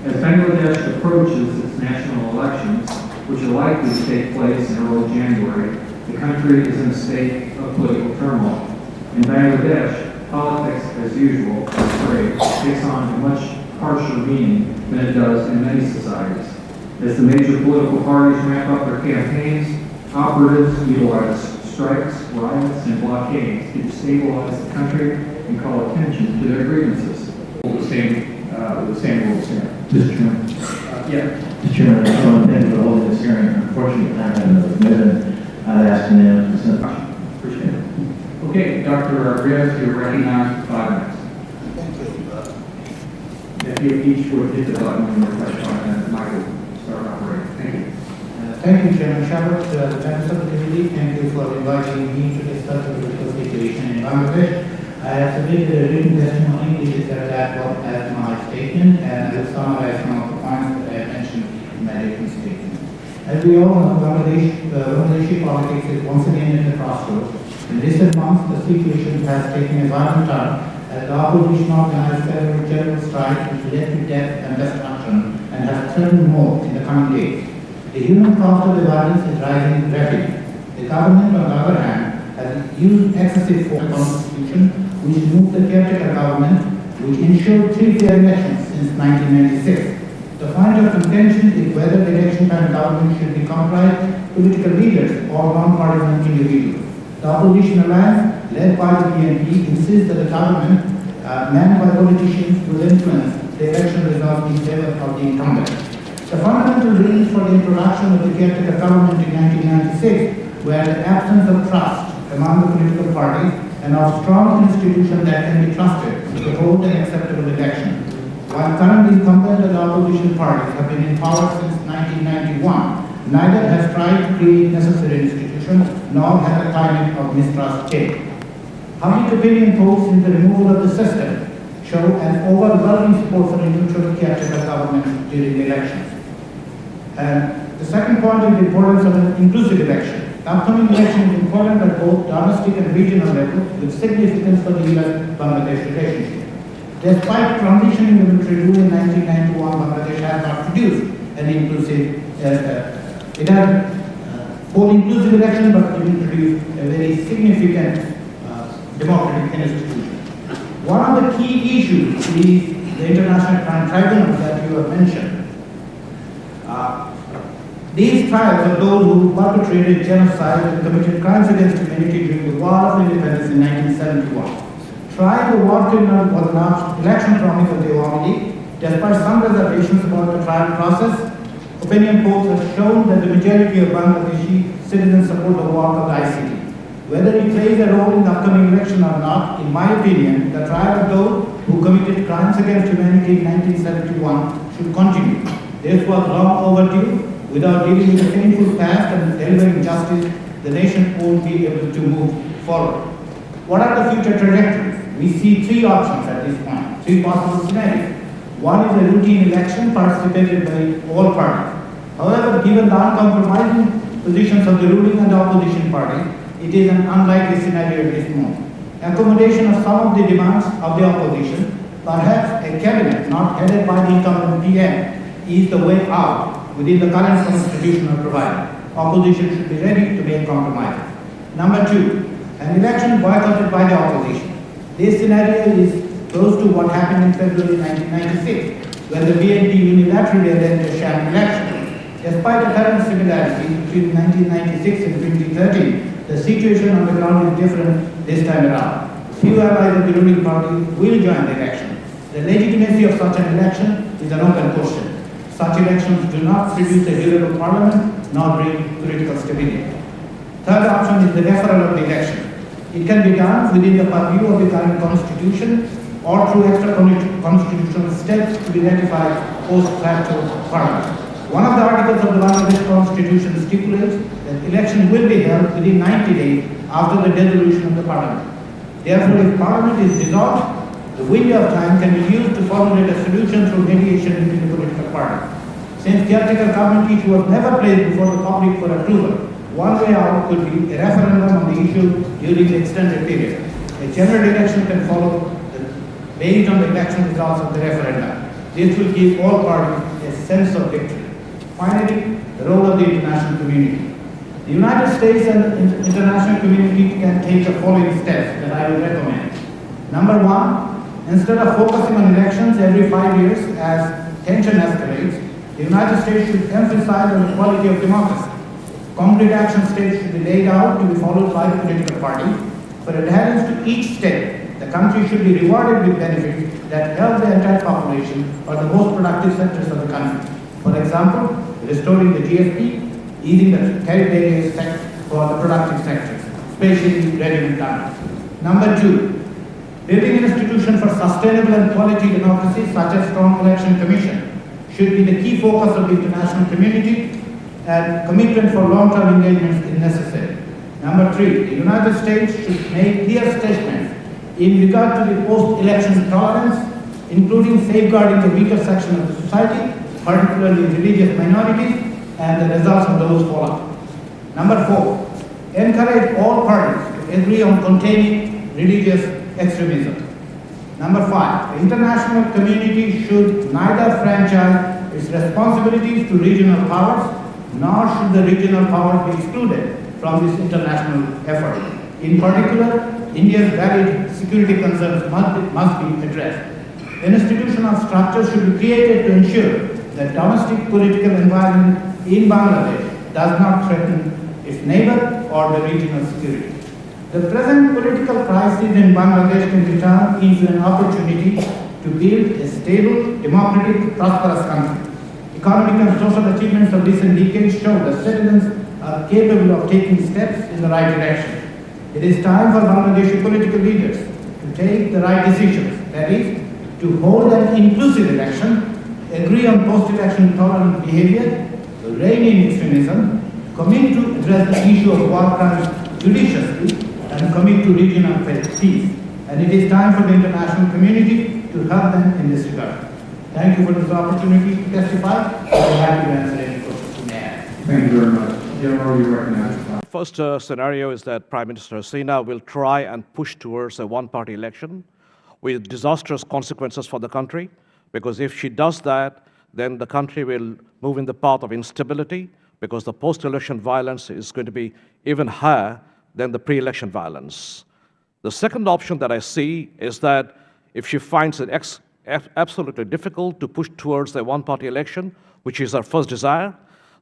As Bangladesh approaches its national elections, which are likely to take place in early January, the country is in a state of political turmoil. In Bangladesh, politics, as usual, I'm afraid, takes on a much harsher meaning than it does in many societies. As the major political parties ramp up their campaigns, operatives utilize strikes, riots, and blockades to destabilize the country and call attention to their grievances. The same rules here. Mr. Chairman. Yeah. Mr. Chairman, I just want to thank you for holding this hearing. Unfortunately, I have another commitment. I'd ask the name of consent. Appreciate it. Okay, Dr. Rios, you're recognized for 5 minutes. Thank you. If you each would hit the button when you're pressed on, and the mic will start operating. Thank you. Thank you, Chairman Shabbat, the members of the committee. Thank you for inviting me to discuss the political situation in Bangladesh. I have submitted a written testimony which is set out as my statement, and I will summarize some of the points that I have mentioned in my written statement. As we all know, Bangladeshi politics is once again at the crossroads. In recent months, the situation has taken a violent turn as the opposition organized several general strikes which led to death and destruction and has threatened more in the coming days. The human cost of the violence is rising rapidly. The government, on the other hand, has used excessive force on the constitution, which moved the caretaker government, which ensured 3 fair elections since 1996. The point of contention is whether the election-time government should be comprised political leaders or non-partisan individuals. The opposition alliance, led by the BNP, insists that the government, manned by politicians, will influence the election results in favor of the incumbent. The fundamental reasons for the introduction of the caretaker government in 1996 were the absence of trust among the political parties and of strong institutions that can be trusted to hold an acceptable election. While current incumbent and opposition parties have been in power since 1991, neither has tried to create necessary institutions nor has a climate of mistrust changed. Public opinion polls in the removal of the system show an overwhelming support for a neutral caretaker government during the elections. And the second point is the importance of an inclusive election. The upcoming election is important at both domestic and regional levels with significance for the US-Bangladesh relationship. Despite transitioning the military rule in 1991, Bangladesh has not produced an inclusive, it has both inclusive election but it introduced a very significant democratic institution. One of the key issues is the International Crime Tribunal that you have mentioned. These trials of those who perpetrated genocide and committed crimes against humanity during the War of Independence in 1971. Trial the war criminal was an election promise of the Awami League. Despite some reservations about the trial process, opinion polls have shown that the majority of Bangladeshi citizens support the work of the ICT. Whether it plays a role in the upcoming election or not, in my opinion, the trial of those who committed crimes against humanity in 1971 should continue. This was long overdue. Without dealing with the painful past and delivering justice, the nation won't be able to move forward. What are the future trajectories? We see 3 options at this point, 3 possible scenarios. One is a routine election participated by all parties. However, given the uncompromising positions of the ruling and the opposition party, it is an unlikely scenario at this moment. Accommodation of some of the demands of the opposition, perhaps a cabinet not headed by the incumbent PM, is the way out within the current constitutional provider. Opposition should be ready to make compromises. Number 2, an election boycotted by the opposition. This scenario is close to what happened in February 1996, when the BNP unilaterally led a sham election. Despite apparent similarities between 1996 and 2013, the situation on the ground is different this time around. Few allies of the ruling party will join the election. The legitimacy of such an election is an open question. Such elections do not produce a durable parliament nor bring political stability. Third option is the referral of the election. It can be done within the purview of the current constitution or through extra constitutional steps to be ratified post-facto parliament. One of the articles of the Bangladesh Constitution stipulates that election will be held within 90 days after the dissolution of the parliament. Therefore, if parliament is dissolved, the window of time can be used to formulate a solution through mediation between the political parties. Since caretaker government issue was never placed before the public for approval, one way out could be a referendum on the issue during the extended period. A general election can follow based on the election results of the referendum. This will give all parties a sense of victory. Finally, the role of the international community. The United States and the international community can take the following steps that I will recommend. Number one, instead of focusing on elections every 5 years as tension escalates, the United States should emphasize on the quality of democracy. Concrete action steps should be laid out to be followed by the political parties. For adherence to each step, the country should be rewarded with benefits that help the entire population or the most productive sectors of the country. For example, restoring the GSP, easing the tariff barriers for the productive sectors, especially ready-made garments. Number two, building an institution for sustainable and quality democracy, such as strong election commission, should be the key focus of the international community, and commitment for long-term engagements is necessary. Number three, the United States should make clear statements in regard to the post-election tolerance, including safeguarding the weaker section of the society, particularly religious minorities, and the results of those fallout. Number four, encourage all parties to agree on containing religious extremism. Number five, the international community should neither franchise its responsibilities to regional powers, nor should the regional powers be excluded from this international effort. In particular, India's valid security concerns must be addressed. Institutional structures should be created to ensure that domestic political environment in Bangladesh does not threaten its neighbor or the regional security. The present political crisis in Bangladesh can be turned into an opportunity to build a stable, democratic, prosperous country. Economic and social achievements of recent decades show that citizens are capable of taking steps in the right direction. It is time for Bangladeshi political leaders to take the right decisions, that is, to hold an inclusive election, agree on post-election tolerant behavior, rein in extremism, commit to address the issue of war crimes judiciously, and commit to regional peace. And it is time for the international community to help them in this regard. Thank you for this opportunity to testify. I'm happy to answer any questions you may have. Thank you very much. General, you recognize. First scenario is that Prime Minister Hasina will try and push towards a one-party election with disastrous consequences for the country, because if she does that, then the country will move in the path of instability, because the post-election violence is going to be even higher than the pre-election violence. The second option that I see is that if she finds it absolutely difficult to push towards a one-party election, which is her first desire,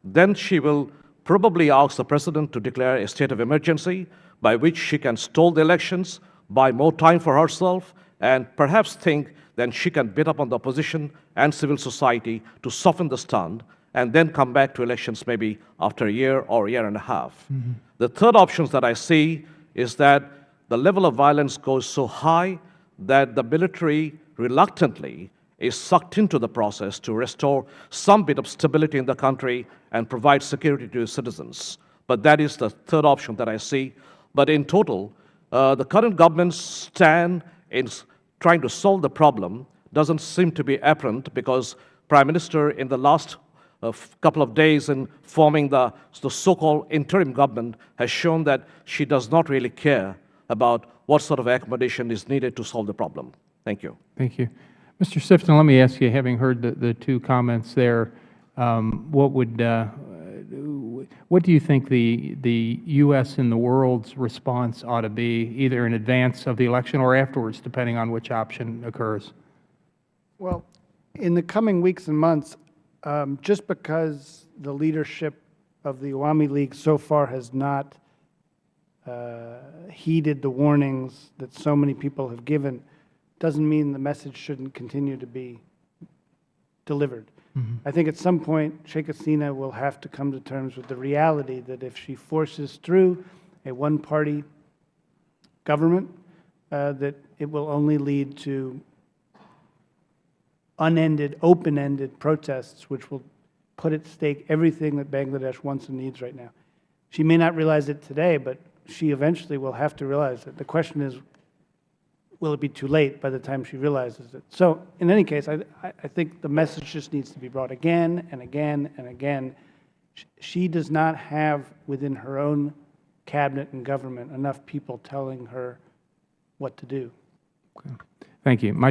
then she will probably ask the president to declare a state of emergency by which she can stall the elections, buy more time for herself, and perhaps think then she can beat up on the opposition and civil society to soften the stand, and then come back to elections maybe after a year or a year and a half. Mm-hmm. The third option that I see is that the level of violence goes so high that the military reluctantly is sucked into the process to restore some bit of stability in the country and provide security to its citizens. But that is the third option that I see. But in total, the current government's stand in trying to solve the problem doesn't seem to be apparent, because Prime Minister in the last couple of days in forming the so-called interim government has shown that she does not really care about what sort of accommodation is needed to solve the problem. Thank you. Thank you. Mr. Sifton, let me ask you, having heard the two comments there, what do you think the U.S. and the world's response ought to be, either in advance of the election or afterwards, depending on which option occurs? Well, in the coming weeks and months, just because the leadership of the Awami League so far has not heeded the warnings that so many people have given, doesn't mean the message shouldn't continue to be delivered. Mm-hmm. I think at some point, Sheikh Hasina will have to come to terms with the reality that if she forces through a one-party government, that it will only lead to unended, open-ended protests, which will put at stake everything that Bangladesh wants and needs right now. She may not realize it today, but she eventually will have to realize it. The question is, will it be too late by the time she realizes it? So in any case, I think the message just needs to be brought again and again and again. She does not have within her own cabinet and government enough people telling her what to do. Okay. Thank you. My